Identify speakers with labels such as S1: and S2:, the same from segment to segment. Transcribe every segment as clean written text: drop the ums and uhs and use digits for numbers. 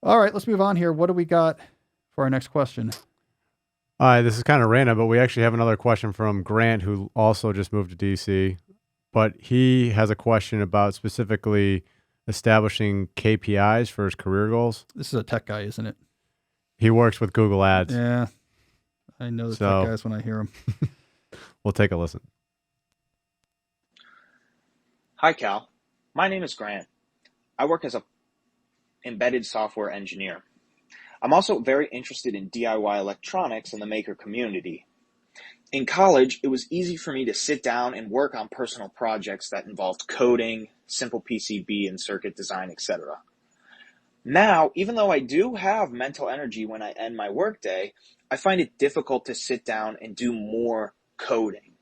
S1: All right, let's move on here. What do we got for our next question?
S2: This is kind of random, but we actually have another question from Grant, who also just moved to DC. But he has a question about specifically establishing KPIs for his career goals.
S1: This is a tech guy, isn't it?
S2: He works with Google Ads.
S1: Yeah, I know the tech
S2: So
S1: guys when I hear them.
S2: we'll take a listen.
S3: Hi, Cal. My name is Grant. I work as a embedded software engineer. I'm also very interested in DIY electronics and the maker community. In college, it was easy for me to sit down and work on personal projects that involved coding, simple PCB and circuit design, etc. Now, even though I do have mental energy when I end my workday, I find it difficult to sit down and do more coding.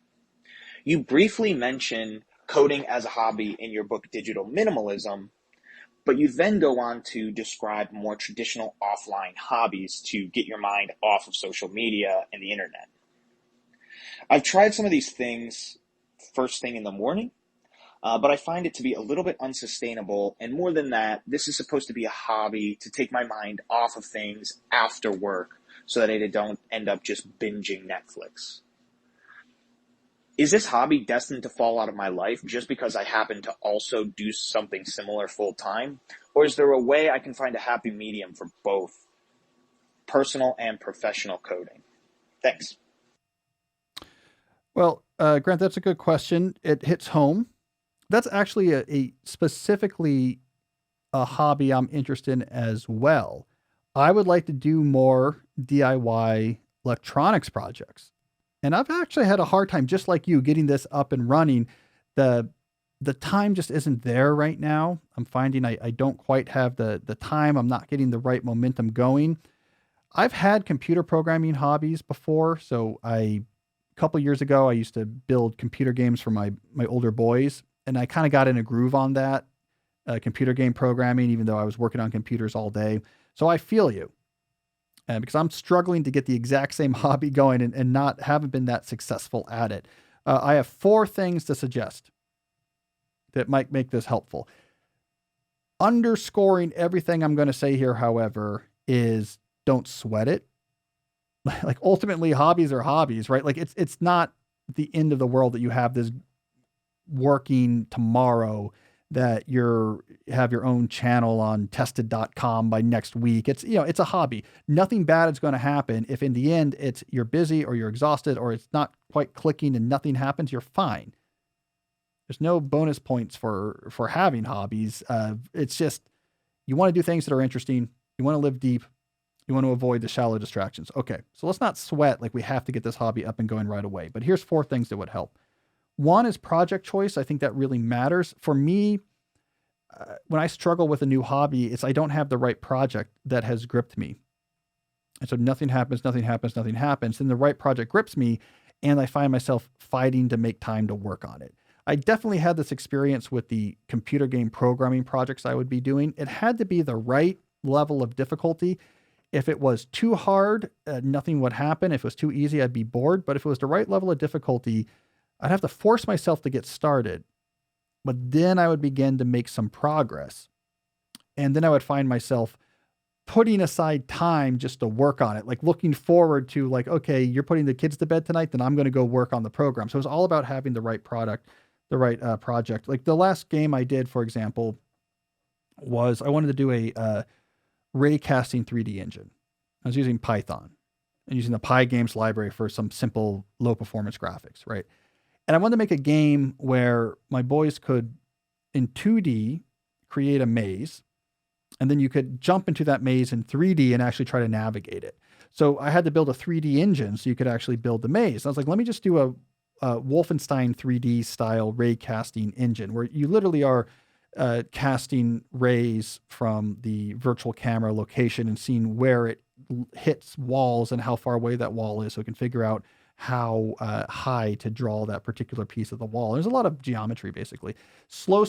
S3: You briefly mention coding as a hobby in your book, Digital Minimalism, but you then go on to describe more traditional offline hobbies to get your mind off of social media and the internet. I've tried some of these things first thing in the morning, but I find it to be a little bit unsustainable. And more than that, this is supposed to be a hobby to take my mind off of things after work so that I don't end up just binging Netflix. Is this hobby destined to fall out of my life just because I happen to also do something similar full time? Or is there a way I can find a happy medium for both personal and professional coding? Thanks.
S1: Well, Grant, that's a good question. It hits home. That's actually a specifically a hobby I'm interested in as well. I would like to do more DIY electronics projects. And I've actually had a hard time, just like you, getting this up and running. The the time just isn't there right now. I'm finding I don't quite have the time. I'm not getting the right momentum going. I've had computer programming hobbies before. So a couple years ago I used to build computer games for my older boys, and I kind of got in a groove on that computer game programming, even though I was working on computers all day. So I feel you. And because I'm struggling to get the exact same hobby going and not haven't been that successful at it. I have four things to suggest that might make this helpful. Underscoring everything I'm going to say here, however, is don't sweat it. Like ultimately hobbies are hobbies, right? Like it's not the end of the world that you have this working tomorrow, that you're have your own channel on tested.com by next week. It's, it's a hobby. Nothing bad is going to happen. If in the end it's you're busy or you're exhausted or it's not quite clicking and nothing happens, you're fine. There's no bonus points for having hobbies. It's just you want to do things that are interesting. You want to live deep. You want to avoid the shallow distractions. Okay, so let's not sweat like we have to get this hobby up and going right away. But here's four things that would help. One is project choice. I think that really matters. For me, when I struggle with a new hobby, it's I don't have the right project that has gripped me. And so nothing happens, nothing happens, nothing happens. Then the right project grips me, and I find myself fighting to make time to work on it. I definitely had this experience with the computer game programming projects I would be doing. It had to be the right level of difficulty. If it was too hard, nothing would happen. If it was too easy, I'd be bored. But if it was the right level of difficulty, I'd have to force myself to get started. But then I would begin to make some progress. And then I would find myself putting aside time just to work on it, like looking forward to like, okay, you're putting the kids to bed tonight, then I'm going to go work on the program. So it's all about having the right product, the right project. Like the last game I did, for example, was I wanted to do a ray casting 3D engine. I was using Python and using the PyGames library for some simple low performance graphics, right? And I wanted to make a game where my boys could, in 2D, create a maze, and then you could jump into that maze in 3D and actually try to navigate it. So I had to build a 3D engine so you could actually build the maze. I was like, let me just do a Wolfenstein 3D style ray casting engine where you literally are casting rays from the virtual camera location and seeing where it hits walls and how far away that wall is, so it can figure out how high to draw that particular piece of the wall. There's a lot of geometry, basically. Slow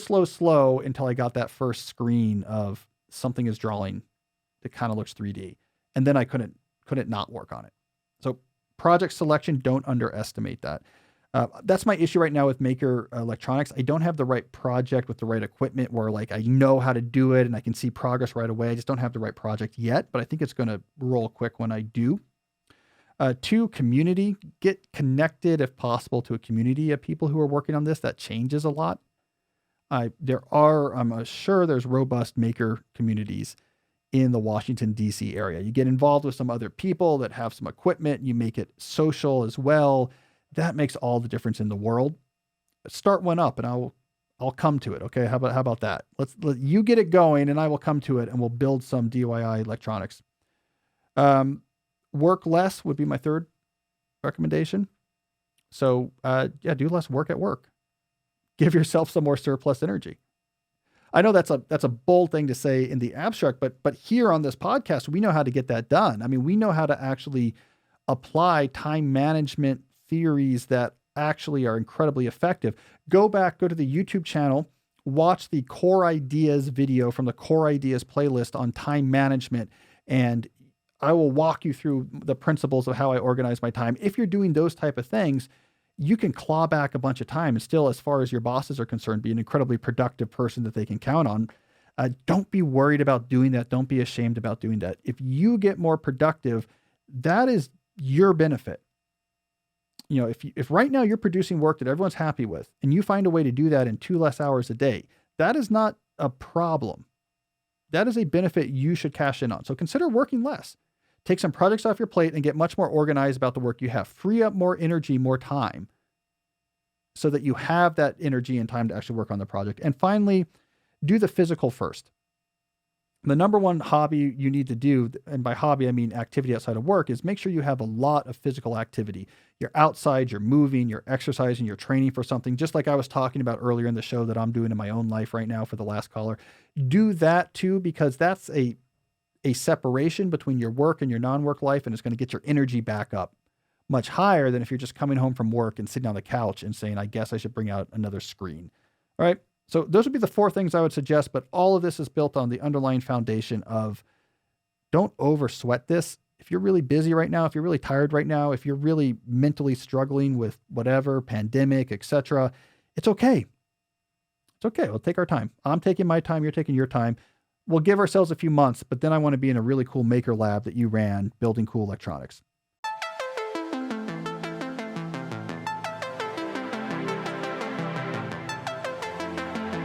S1: until I got that first screen of something is drawing that kind of looks 3D. And then I couldn't not work on it. So project selection, don't underestimate that. That's my issue right now with maker electronics. I don't have the right project with the right equipment where like I know how to do it and I can see progress right away. I just don't have the right project yet, but I think it's going to roll quick when I do. 2, community. Get connected if possible to a community of people who are working on this. That changes a lot. I'm sure there's robust maker communities in the Washington, D.C. area. You get involved with some other people that have some equipment. You make it social as well. That makes all the difference in the world. Start one up and I'll come to it. Okay. How about that? Let you get it going and I will come to it and we'll build some DIY electronics. Work less would be my third recommendation. So, do less work at work. Give yourself some more surplus energy. I know that's a bold thing to say in the abstract, but here on this podcast, we know how to get that done. I mean, we know how to actually apply time management theories that actually are incredibly effective. Go to the YouTube channel, watch the Core Ideas video from the Core Ideas playlist on time management, and I will walk you through the principles of how I organize my time. If you're doing those type of things, you can claw back a bunch of time and still, as far as your bosses are concerned, be an incredibly productive person that they can count on. Don't be worried about doing that. Don't be ashamed about doing that. If you get more productive, that is your benefit. You know, if right now you're producing work that everyone's happy with and you find a way to do that in 2 less hours a day, that is not a problem. That is a benefit you should cash in on. So consider working less. Take some projects off your plate and get much more organized about the work you have. Free up more energy, more time, so that you have that energy and time to actually work on the project. And finally, do the physical first. The number one hobby you need to do, and by hobby I mean activity outside of work, is make sure you have a lot of physical activity. You're outside, you're moving, you're exercising, you're training for something, just like I was talking about earlier in the show that I'm doing in my own life right now for the last caller. Do that too, because that's a separation between your work and your non-work life, and it's going to get your energy back up much higher than if you're just coming home from work and sitting on the couch and saying, I guess I should bring out another screen. All right. So those would be the 4 things I would suggest, but all of this is built on the underlying foundation of don't over sweat this. If you're really busy right now, if you're really tired right now, if you're really mentally struggling with whatever, pandemic, etc., it's okay. It's okay. We'll take our time. I'm taking my time. You're taking your time. We'll give ourselves a few months, but then I want to be in a really cool maker lab that you ran building cool electronics.